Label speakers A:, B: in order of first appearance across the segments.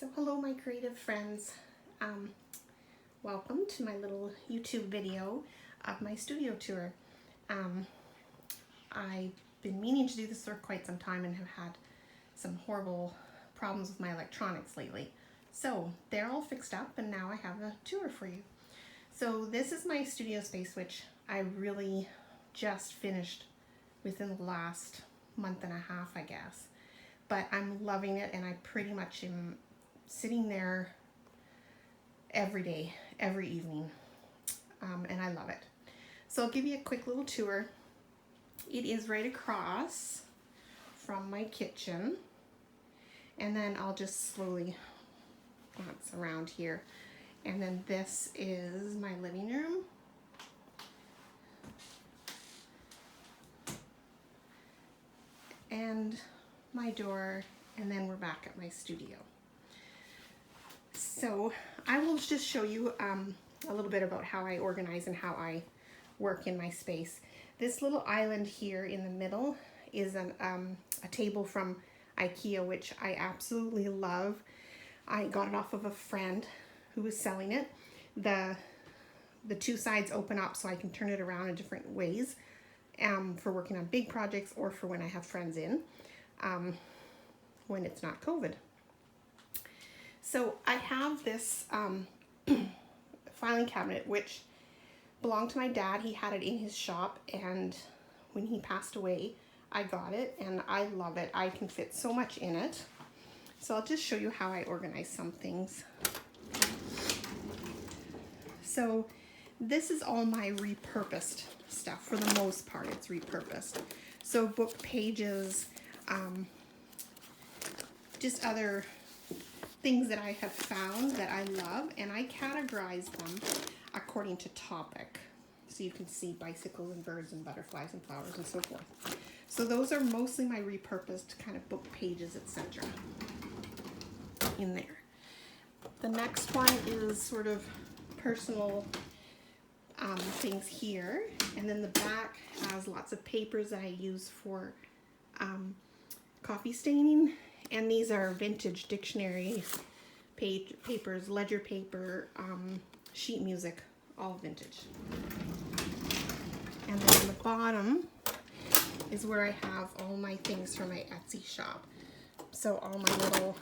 A: So hello my creative friends, welcome to my little YouTube video of my studio tour. I've been meaning to do this for quite some time and have had some horrible problems with my electronics lately. So they're all fixed up and now I have a tour for you. So this is my studio space, which I really just finished within the last month and a half, I guess. But I'm loving it and I pretty much am sitting there every day, every evening, and I love it. So I'll give you a quick little tour. It is right across from my kitchen, and then I'll just slowly glance around here. And then this is my living room. And my door, and then we're back at my studio. So I will just show you a little bit about how I organize and how I work in my space. This little island here in the middle is a table from IKEA, which I absolutely love. I got it off of a friend who was selling it. The two sides open up so I can turn it around in different ways for working on big projects or for when I have friends in, when it's not COVID. So I have this filing cabinet which belonged to my dad. He had it in his shop, and when he passed away I got it and I love it. I can fit so much in it. So I'll just show you how I organize some things. So this is all my repurposed stuff. For the most part it's repurposed. So book pages, just other things that I have found that I love, and I categorize them according to topic. So you can see bicycles and birds and butterflies and flowers and so forth. So those are mostly my repurposed kind of book pages, etc. in there. The next one is sort of personal things here, and then the back has lots of papers that I use for coffee staining. And these are vintage dictionary papers, ledger paper, sheet music, all vintage. And then on the bottom is where I have all my things from my Etsy shop. So all my little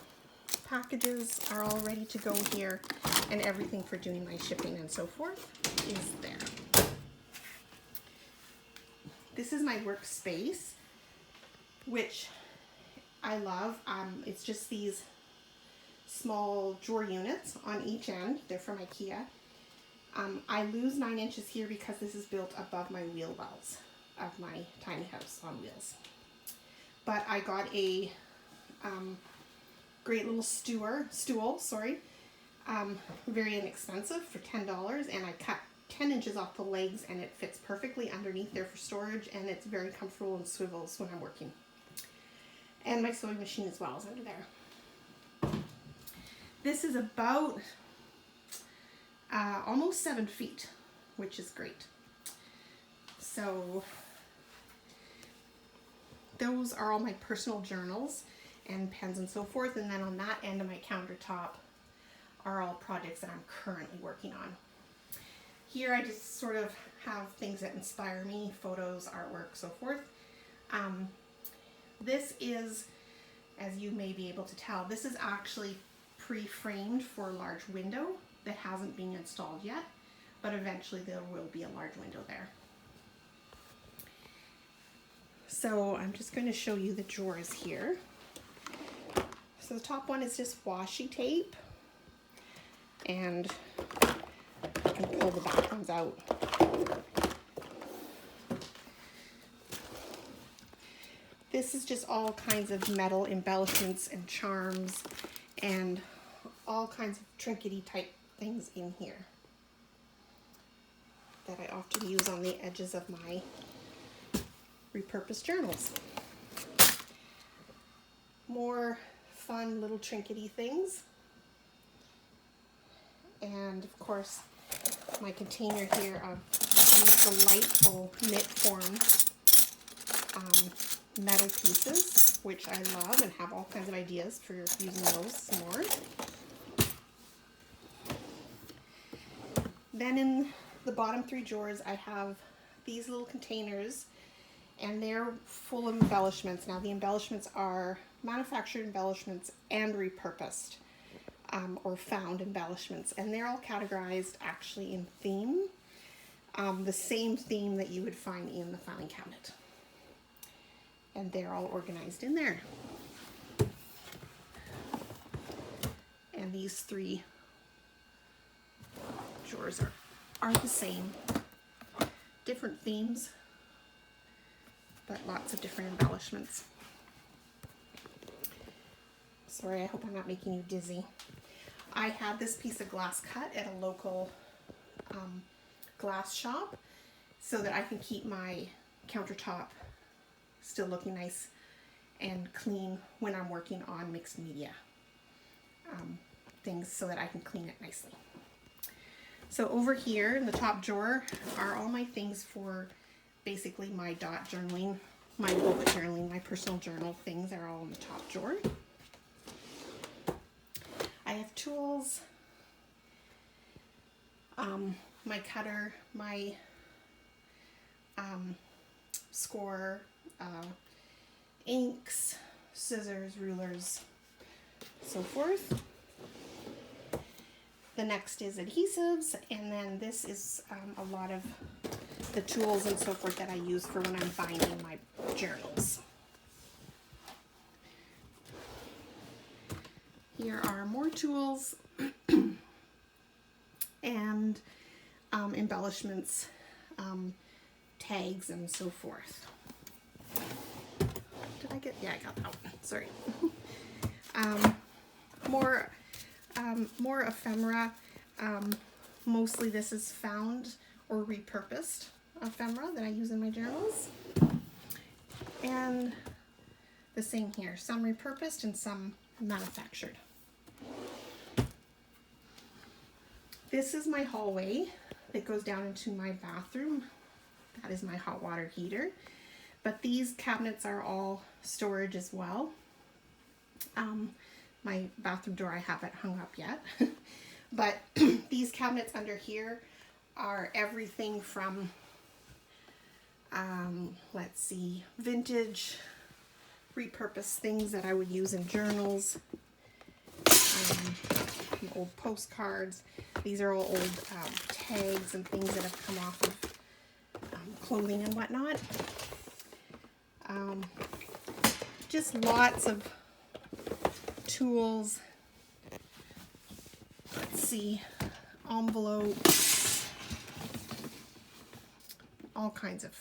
A: packages are all ready to go here, and everything for doing my shipping and so forth is there. This is my workspace, which I love. It's just these small drawer units on each end. They're from IKEA. I lose 9 inches here because this is built above my wheel wells of my tiny house on wheels. But I got a great little stool, very inexpensive for $10, and I cut 10 inches off the legs and it fits perfectly underneath there for storage, and it's very comfortable and swivels when I'm working. And my sewing machine as well is under there. This is about almost 7 feet, which is great. So those are all my personal journals and pens and so forth. And then on that end of my countertop are all projects that I'm currently working on. Here I just sort of have things that inspire me, photos, artwork, so forth. This is, as you may be able to tell, this is actually pre-framed for a large window that hasn't been installed yet, but eventually there will be a large window there. So I'm just going to show you the drawers here. So the top one is just washi tape, and I can pull the back ones out. This is just all kinds of metal embellishments and charms and all kinds of trinkety type things in here that I often use on the edges of my repurposed journals. More fun little trinkety things. And of course my container here of these delightful knit form metal pieces. which I love and have all kinds of ideas for using those some more. Then in the bottom 3 drawers, I have these little containers, and they're full of embellishments. Now the embellishments are manufactured embellishments and repurposed or found embellishments, and they're all categorized actually in theme, the same theme that you would find in the filing cabinet. And they're all organized in there. And these 3 drawers are the same. Different themes, but lots of different embellishments. Sorry, I hope I'm not making you dizzy. I had this piece of glass cut at a local glass shop so that I can keep my countertop still looking nice and clean when I'm working on mixed media things, so that I can clean it nicely. So over here in the top drawer are all my things for basically my dot journaling, my bullet journaling, my personal journal things are all in the top drawer. I have tools, my cutter, my score, inks, scissors, rulers, so forth. The next is adhesives, and then this is a lot of the tools and so forth that I use for when I'm binding my journals. Here are more tools and embellishments, tags, and so forth. Did I get? Yeah, I got that one. Sorry. More ephemera. Mostly this is found or repurposed ephemera that I use in my journals. And the same here. Some repurposed and some manufactured. This is my hallway that goes down into my bathroom. That is my hot water heater. But these cabinets are all storage as well. My bathroom door, I haven't hung up yet. But these cabinets under here are everything from, let's see, vintage, repurposed things that I would use in journals, old postcards. These are all old tags and things that have come off of clothing and whatnot. Just lots of tools. Let's see, envelopes, all kinds of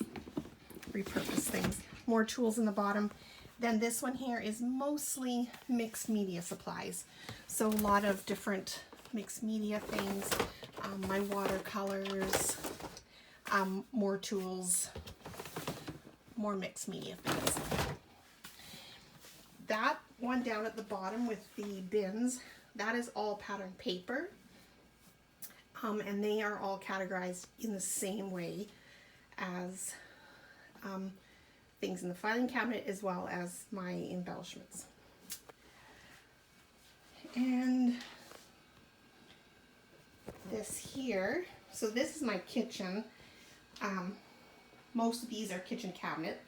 A: repurposed things. More tools in the bottom. Then this one here is mostly mixed media supplies. So a lot of different mixed media things, my watercolors, more tools, more mixed media things. That one down at the bottom with the bins, that is all pattern paper. And they are all categorized in the same way as things in the filing cabinet, as well as my embellishments. And this here, so this is my kitchen. Most of these are kitchen cabinet,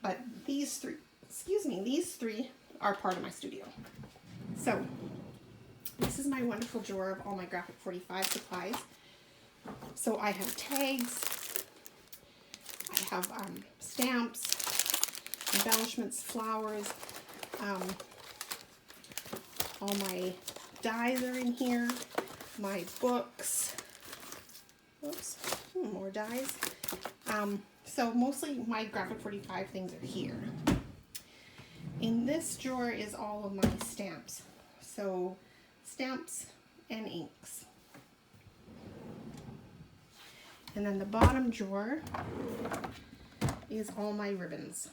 A: but these three are part of my studio. So this is my wonderful drawer of all my Graphic 45 supplies. So I have tags, I have stamps, embellishments, flowers, all my dies are in here, my books, oops, more dies. So mostly my Graphic 45 things are here. In this drawer is all of my stamps. So stamps and inks. And then the bottom drawer is all my ribbons.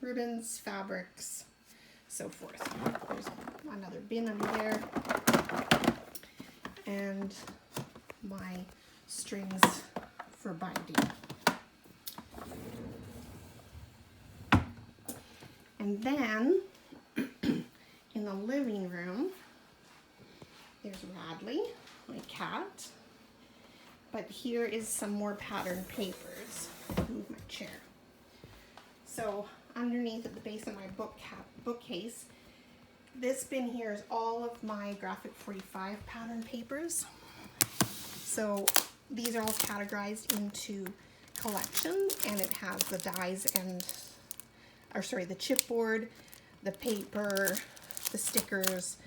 A: Ribbons, fabrics, so forth. There's another bin under there. And my strings for binding. And then in the living room, there's Radley, my cat. But here is some more pattern papers. Move my chair. So underneath at the base of my bookcase, this bin here is all of my Graphic 45 pattern papers. So these are all categorized into collections, and it has the dies and, or sorry, the chipboard, the paper, the stickers,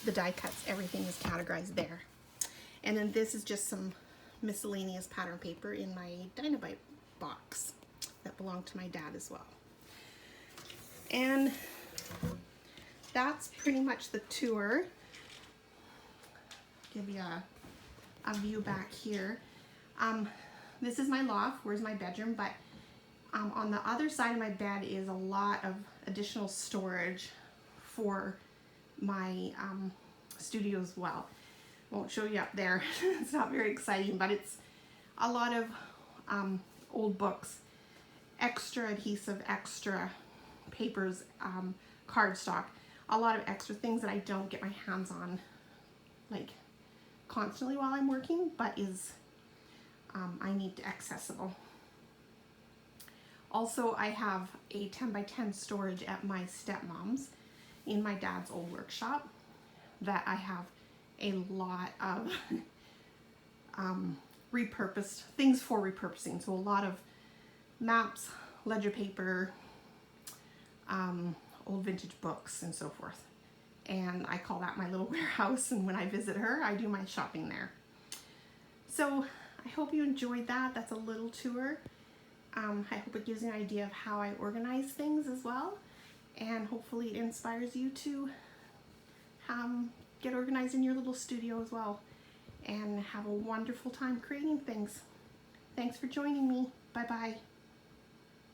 A: the die cuts, everything is categorized there. And then this is just some miscellaneous pattern paper in my Dynabyte box that belonged to my dad as well. And that's pretty much the tour. Give you a view back here. This is my loft. Where's my bedroom? But on the other side of my bed is a lot of additional storage for my studio as well. Won't show you up there. It's not very exciting, but it's a lot of old books, extra adhesive, extra papers, cardstock, a lot of extra things that I don't get my hands on like constantly while I'm working, but is I need to accessible. Also, I have a 10 by 10 storage at my stepmom's in my dad's old workshop that I have a lot of repurposed things for repurposing. So a lot of maps, ledger paper, old vintage books, and so forth. And I call that my little warehouse, and when I visit her, I do my shopping there. So I hope you enjoyed that. That's a little tour. I hope it gives you an idea of how I organize things as well, and hopefully it inspires you to get organized in your little studio as well and have a wonderful time creating things. Thanks for joining me. Bye-bye.